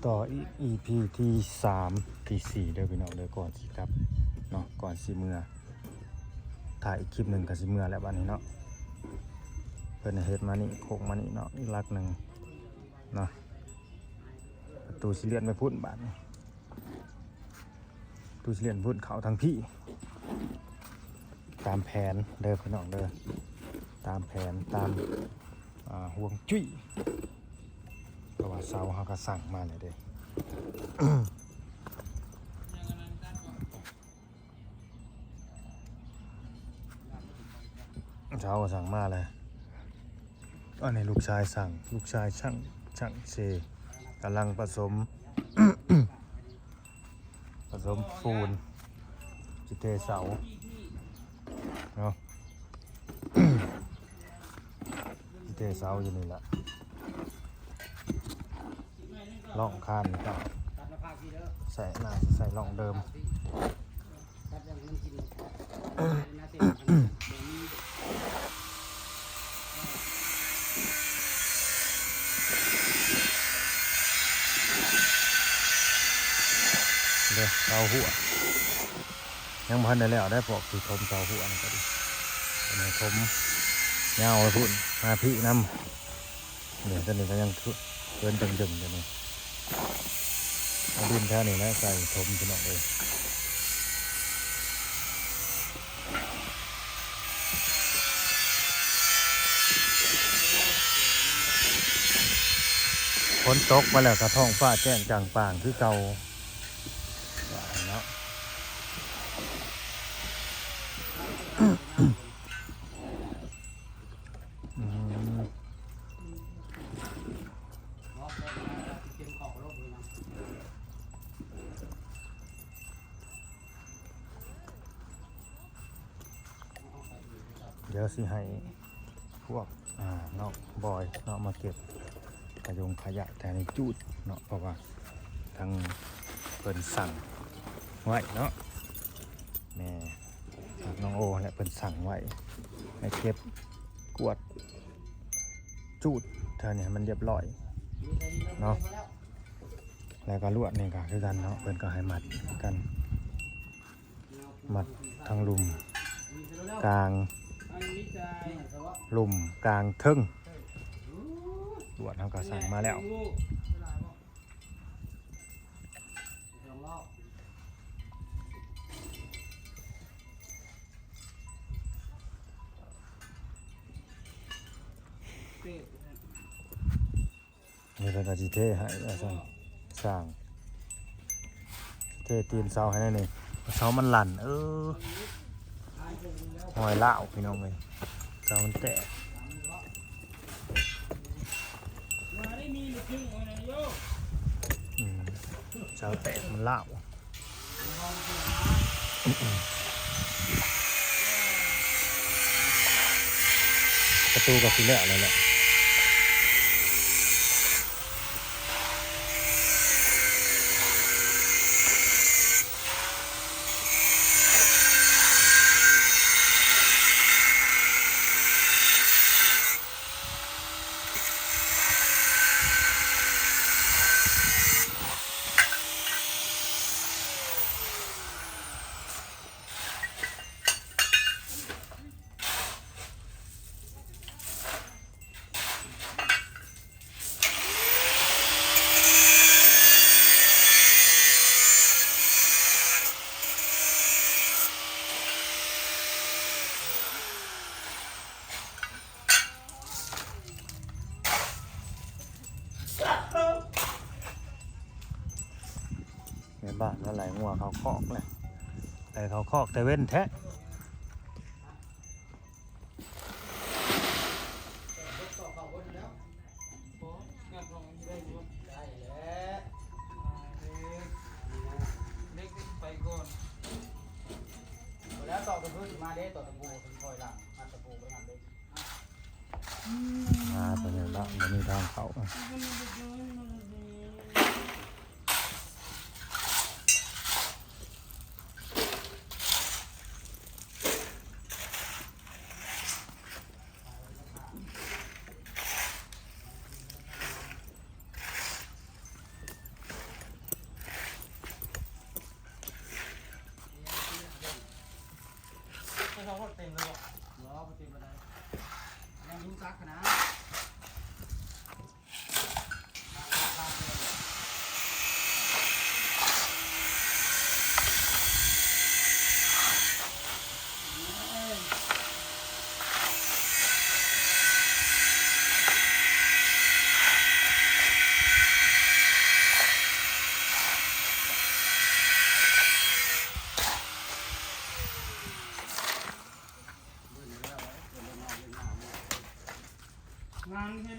ต่ออีก EP ที่3ที่4เด้อพี่น้องเด้อก่อนสิครับเนาะก่อนสิเมื่อถ่ายอีกคลิปหนึ่งกับสิเมื่อแล้วบัดนี้เนาะเพิ่นเฮ็ดมานี่โคกมานี่เนาะอีกลักหนึ่งเนาะประตูสิเลื่อนไปพุ่นบาดนี้ประตูสิเลื่อนพุ่นเขาทางพี่ตามแผนเด้อพี่น้องเด้อตามแผนตามห่วงจุ้ยเพราะว่าเสาเขาก็สั่งมาเลยเด้ เช้าก็สั่งมาเลยอันนี้ลูกชายสั่งลูกชายช่างเซกำลังผสม ผสมปูนจิเทเสาเนาะ จิเทเสาอยู่นี่แหละล่องคานก็ใส่หน้าใส่ล่องเดิม เด้อเสาหัวยังพันได้แล้วได้ปอกคือทมเสาหัวนี่ก็ดีอันนี้ทมเงาเลยพุ่นมาพี่น้ำเดี๋ยวตอนนี้ก็ยังเดินดึงๆเดี๋ยวนี้เอาดินแท่นี้นะใส่ทมพี่น้องเลยฝนตกมาแล้วกระท้องฟ้าแจ้งจางป่างคือเก่าเนาะเดี๋ยวสิให้พวกเนาะบอยเนาะมาเก็บขยงขยะแต่ในจูดเนาะเพราะว่าทางเปิ่นสั่งไว้เนาะแม่น้องโอและเปิ่นสั่งไว้ให้เก็บกวดจูดเธอเนี่ยมันเรียบร้อยเนาะแล้วก็ลวดนี่ก็คือกันเนาะเปิ่นก็ให้มัดกันมัดทางลุมกลางลุมกลางทึ่งลวดเขาก็สั่งมาแล้วนี่เป็นกะจิเทให้สั่งเทตีนเสาให้ได้นี่เสามันหลั่นหอยเล่าพี่น้องเลยเสามันแตกเสาแตกมันเล่าประตูกับสีเหลืองเลยแหละในบ้านแล้วไหลงัวเขาคอกเลยแต่เขาคอกแต่เว้นแท้แล้วต่อตะปูมาเด้ต่อตะปูเป็นคอยหลังมาตะปูไปทำเด้ เป็นอย่างนั้นมันมีทางเขา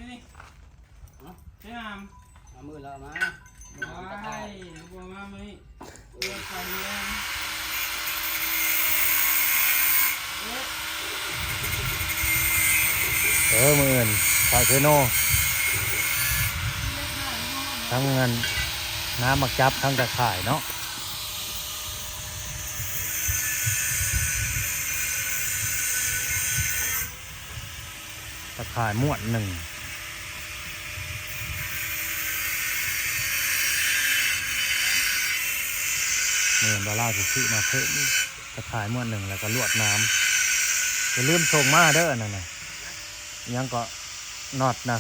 นี่ใช่งาม เอามือเรามา ว้ายบัวมาไหมเอื้อใจเลยมืออื่นฝากเทโนทั้งเงินน้ำมักจับทั้งตะข่ายเนาะตะข่ายม้วนหนึ่งเนี่ยบาร่าสิซื้อมาเพิ่มตะข่ายม้วนหนึ่งแล้วก็ลวดน้ำจะลืมส่งมาเด้อนั่นน่ะยังก็น็อตนะ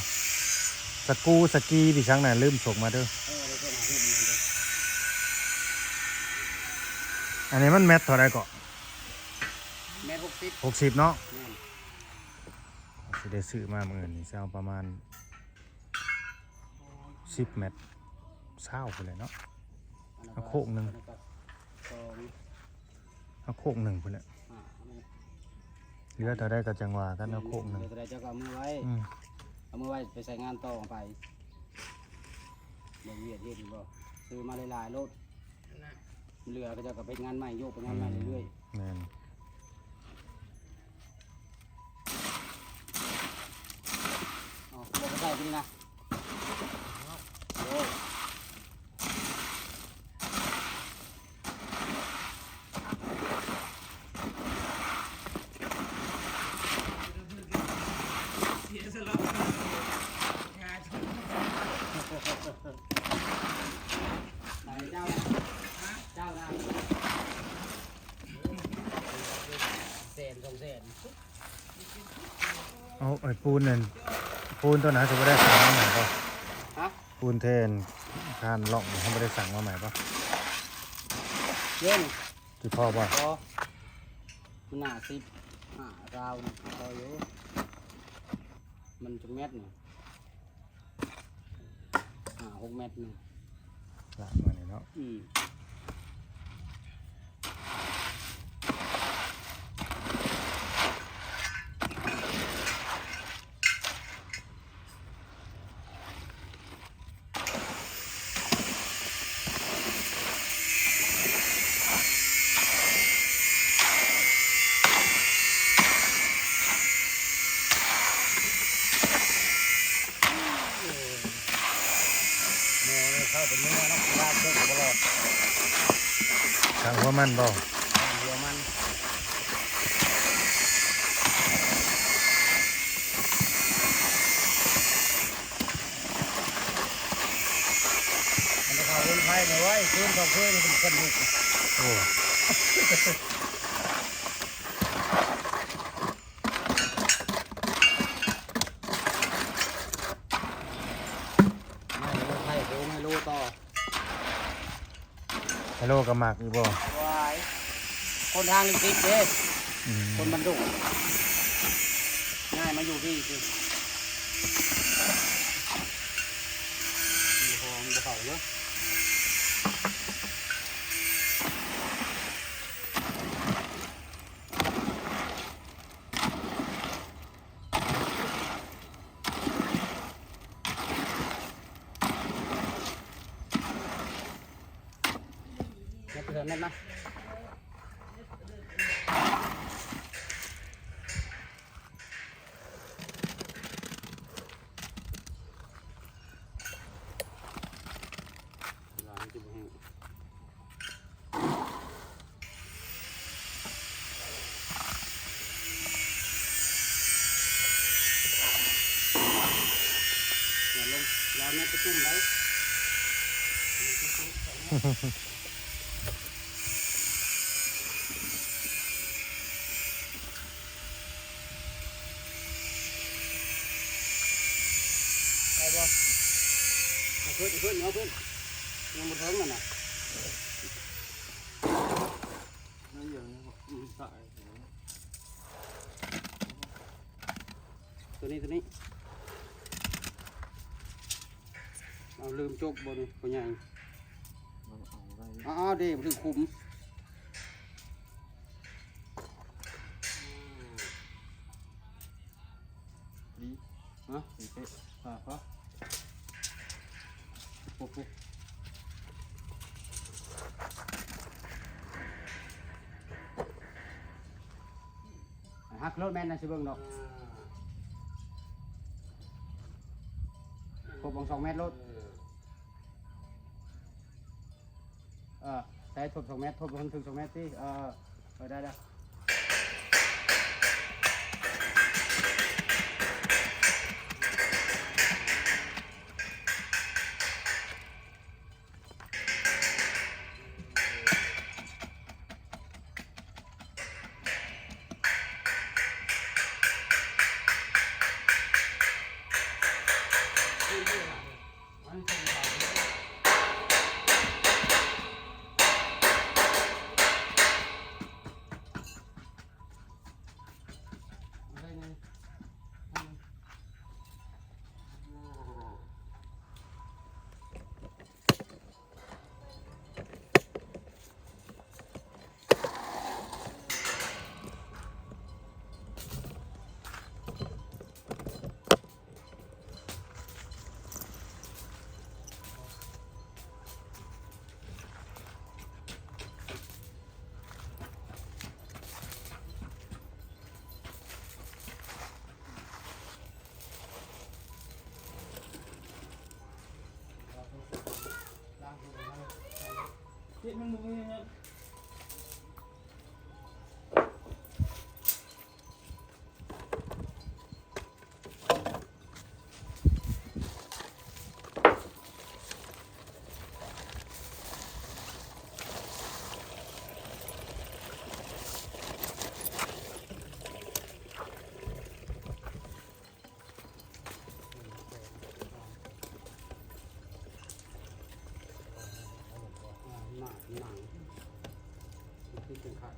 สกีพี่ช้างน่ะลืมส่งมาเด้อ ได้เพิ่มมาเพิ่มมาเลย อันนี้มันแมทเท่าไรก็ แม่60 60เนาะ แม่น สิได้ซื้อมามื้อนี้สิเอาประมาณ10เมตร20พุ่นแหละเนาะ เอาโคกหนึ่ง สอง เอาโคกหนึ่งพุ่นแหละ อ่า เหลือเท่าได้ก็จังหวะกันเอาโคกหนึ่ง เดี๋ยวจะเอามือไว้ อืม เอามือไว้ไปใส่งานต่อไปเดี๋ยวเวียดเฮ็ดอีกบ่ซื้อมาหลายๆรถเหลือก็จะกับไปงานใหม่โยกไปงานใหม่เรื่อย แม่น ๆอ๋อบ่ไปใส่กินนะโอ้ เสียสละงาชน ไหนเจ้าเจ้านะแสน2แสน เอาไอ้ปูนนั่นปูนตัวนั้นจะบ่ได้สั่งมาใหม่ป่ะ ฮะ ปูนเทนคานล่องเขาบ่ได้สั่งมาใหม่ป่ะ เย็น ที่พ่อป่ะ พอมันหนา10ราวนะพออยู่มันจะเม็ดนี่6 เม็ดหนึง ละมานี่เนาะ เนื้อเข้าเป็นเนื้อเนาะลาบเพิ่มตลอด สั่งว่ามันบ่ เดี๋ยวมันมันจะเข้าวนไฟเลยไว้คืนสองคืนมันเป็นคนบุก โอ้ ไม่รู้ไฟโอ้ไม่รู้ต่อ ฮัลโหลกับหมากอีบ่ วายคนทางลิงติดเด้ อืม คนบรรดุง่ายมาอยู่ที่คือมีหอมกระเป๋าเนาะนี่คือเม็ดนะ ล้างจุ่มให้อย่าลงยาวแม่ไปจุ่มไว้ไปบ่เอาขึ้นเอาขึ้นเอาขึ้นยังหมดเทิงมันน่ะนั่นอย่างนี้ใส่ตัวนี้เอาลืมจบบนตัวใหญ่อ๋อเดี๋ยวถึงคุมฮะ พอปุ๊บฮักรถแม่นนะสิเบิ่งดอกครบวง2 เมตรรถใช้ทบ2 เมตรทบถึง2 เมตรสิได้เจ็ดมันมึงเนี่ย หนังที่เป็นขาด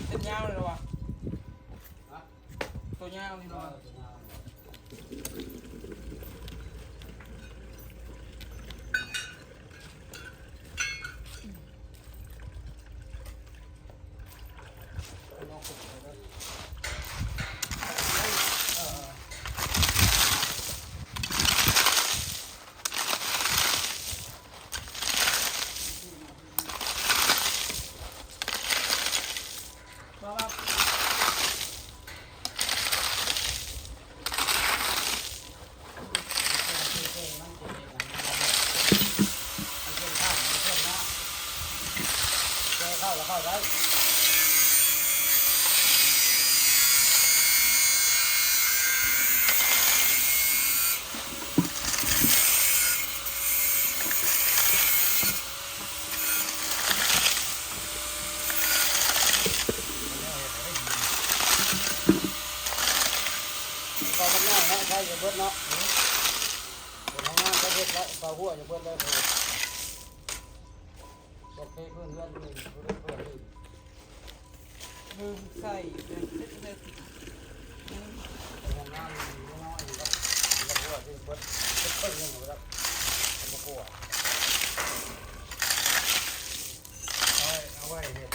เส้นยาวเลยเหรอวะตัวยาวนี่เหรอเข้าไว้ก็ทำงานให้ใครจะเบิดเนาะทำงานก็เบิดแล้วต่อหัวจะเบิดเลยโอเคเพื่อนมือใส่เด็ดทำงานน้อยๆแล้วหัวที่เบิดเพิ่มเงินหมดแล้วมาขั่วเอาไว้เห็ด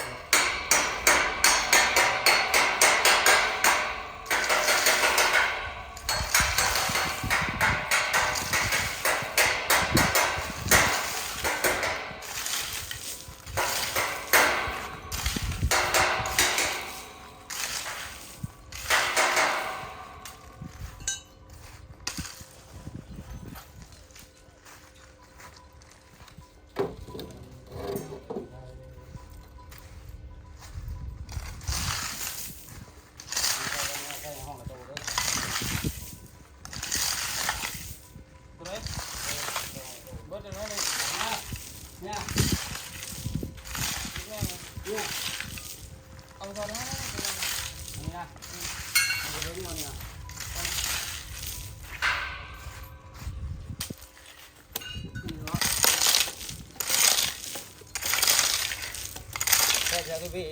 เลย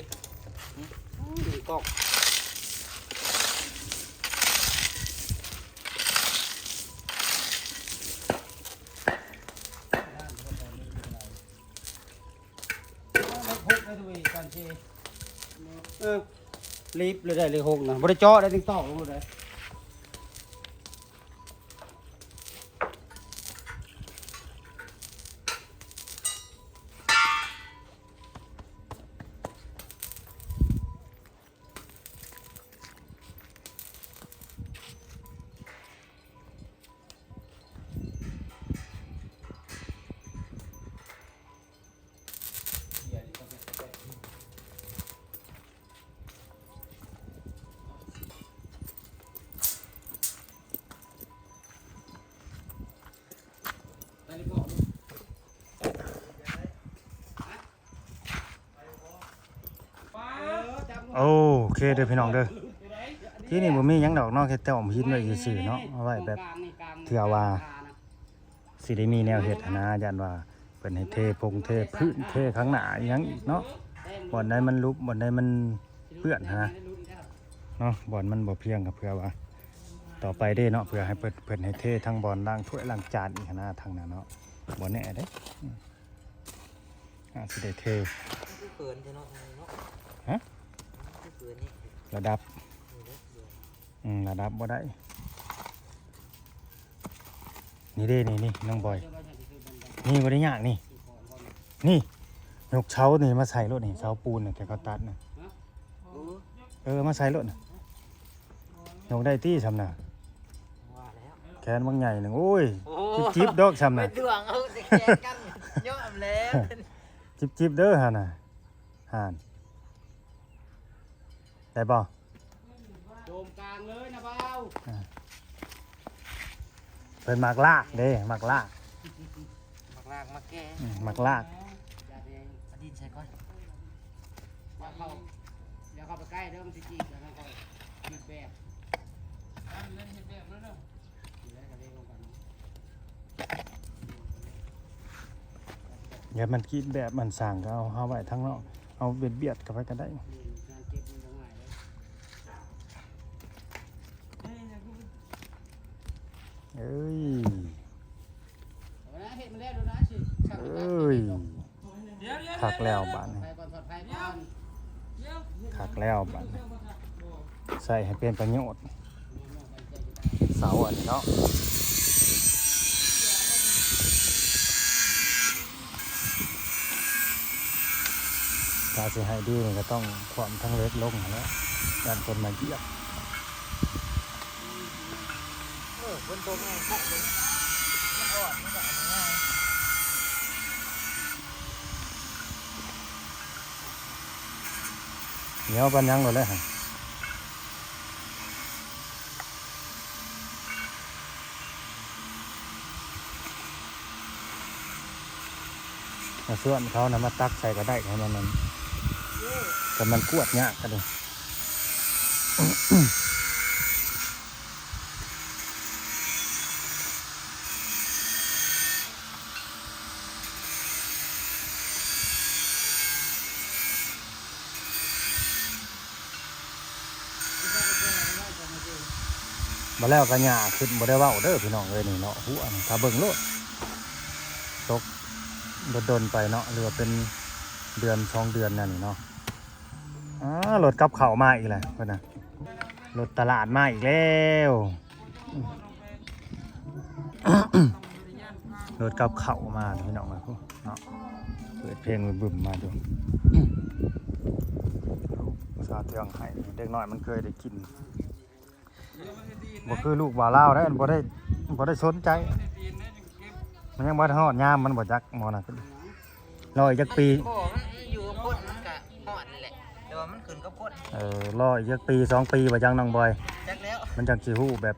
พี่กอกรีบเลยได้เลย6นะบริจาคได้ถึง2ลงเลยโอเคเด้อพี่น้องเด้อที่นี่บ่มีหยังดอกเนาะแค่แต่อมหินไว้ซื่อๆเนาะเอาไว้แบบเทื่อว่าสิได้มีแนวเฮ็ดหั้นนะย่านว่าเพิ่นให้เทเทพื้นเทข้างหน้าอีหยังอีกเนาะบ่อนใดมันลุบบ่อนใดมันเปื้อนหั้นนะเนาะบ่อนมันบ่เพียงก็เพื่อว่าต่อไปเด้เนาะเพื่อให้เพิ่นให้เททั้งบ่อนล้างถ้วยล้างจานอีกหั้นนะทางนั้นเนาะบ่แน่เด้สิได้เท เขินเนาะ ฮะระดับระดับบ่ได้นี่เด้นี่น้องบอยนี่บ่ได้ยากนี่ยกเช้านี่มาใส่รถนี่เช้าปูนน่ะแกก็ตัดน่ะมาใส่รถน่ะยกได้ตี้ซำน่ะแขนบางใหญ่นึงโอ้ยจิ๊บดอกซำน่ะไปดวงเอาแขนกันยอมแล้ว จิ๊บเด้อหั่นน่ะห่านได้บ่โจมกลางเลยนะเบา เป็นหมากลากเด้หมากลากมาแก้หมากลากอดีตใช่ก่อนเดี๋ยวเข้าไปใกล้เริ่มสิจีบแล้วก็จีบแบบเล่นแบบแล้วเนาะอย่ามันคิดแบบมันสั่งก็เอาไว้ทั้งนอกเอาเบียดเข้าไปก็ได้เอ้ยคักแล้วบ้านคักแล้วบ้านใส่ให้เป็นประโยชน์เสาอันนี้เนาะถ้าจะให้ดีก็ต้องความทั้งเล็กลงแล้วด้านคนมาเยียบบนตัวง่ายปุ๊บเลยมันอ่อนมันก็ง่ายเหนียวปันยังหมดเลยฮะส่วนเขานะมาตักใส่ก็ได้ให้มันแต่มันกวดยากกันเลยมาแล้วก็หญ้าขึ้นบ่ได้เว้าเด้อพี่น้องเลยนี่เนาะหัวถ้าเบิ่งโลดตกโดนไปเนาะหรือว่าเป็นเดือน2 เดือนนั่นนี่เนาะรถกับข้าวมาอีกแล้วเพิ่นน่ะรถตลาดมาอีกแล้วรถกับข้าวมาพี่น้องเนาะเปิดเพลงบึ้มมาดูภาษาเทืองให้เด็กน้อยมันเคยได้กินบ่คือลูกบ่าวลาวได้บ่ได้สนใจมันยังบ่ฮอดยามมันบ่จักหมอน่ะรออีกจักปีอยู่กับคนมันก็ฮอดแหละแต่ว่ามันขึ้นกับคนรออีกจักปี2 ปีบ่จังน้องบอยจักแล้วมันจังสิฮู้แบบ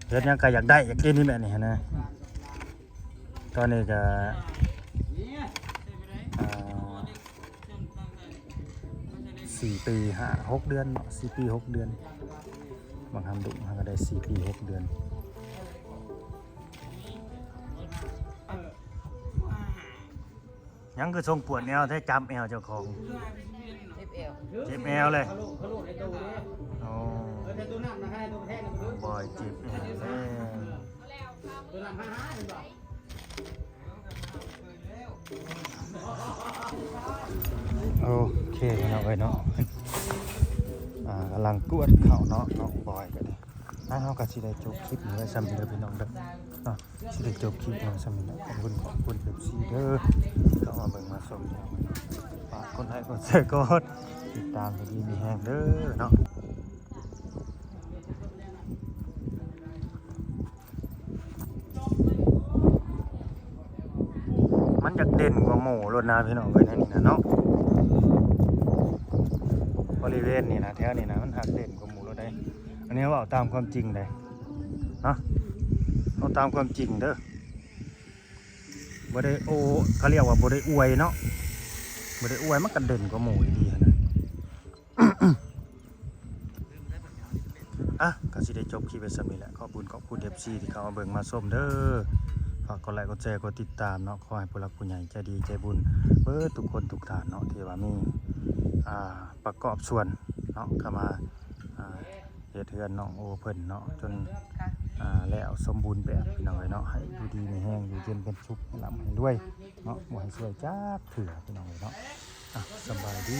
เฮ็ดหยังก็อยากได้อยากกินนี่แม่นี่นะตอนนี้ก็4 ปี 6 เดือนเนาะ4 ปี 6 เดือนบางคำดุมันก็ได้4 ปี 6 เดือนยังคือทรงปวดแอวแท้จำแอวเจ้าของ เจ็บแอวเลย เขาลูกในตู้นี้ โอ้ ในตู้น้ำนะให้ตู้แท้ในตู้ บอยเจ็บแอวแล้ว ตู้น้ำห้าเห็นบ่ โอเคเอาไว้เนาะกำลังกวดเข่าเนาะน้องบอยกันเลยเฮาก็สิได้จบคลิปนี้ไว้ซ้ำเด้อพี่น้องเด้อเนาะสิได้จบคลิปนี้ซ้ำเนาะขอบคุณเอฟซีเด้อที่เข้ามาเบิ่งมาชมเนาะฝากกดไลค์กดแชร์กดติดตามให้ดีมีแฮงเด้อเนาะมันอยากเด่นกว่าหมู่รถนาพี่น้องเอ้ยนั่นนี่นะเนาะบริเวณนี่นะแถวนี่นะมันหักเด่นกว่าหมู่รถได้อันนี้ว่าเอาตามความจริงเลยเนาะเอาตามความจริงเด้อบ่ได้โอเขาเรียกว่าบ่ได้อวยเนาะบ่ได้อวยมันก็เด่นกว่าหมู่ดีๆนะก็สิได้จบคลิปไปซะนี่แหละขอบคุณ FC ที่เข้ามาเบิ่งมาชมเด้อฝากกดไลค์กดแชร์กดติดตามเนาะขอให้ผู้หลักผู้ใหญ่ใจดีใจบุญเบิดทุกคนทุกฐานเนาะที่ว่ามีประกอบส่วนเนาะเข้ามาเฮ็ดเฮือนน้องโอเพิ่นเนาะจนแล้วสมบูรณ์แบบพี่น้องเอ้ยเนาะให้อยู่ดีมีแห้งอยู่เย็นเป็นสุขร่ำให้รวยเนาะบ่ให้ช่วยจักเถื่อพี่น้องเอ้ยเนาะสบายดี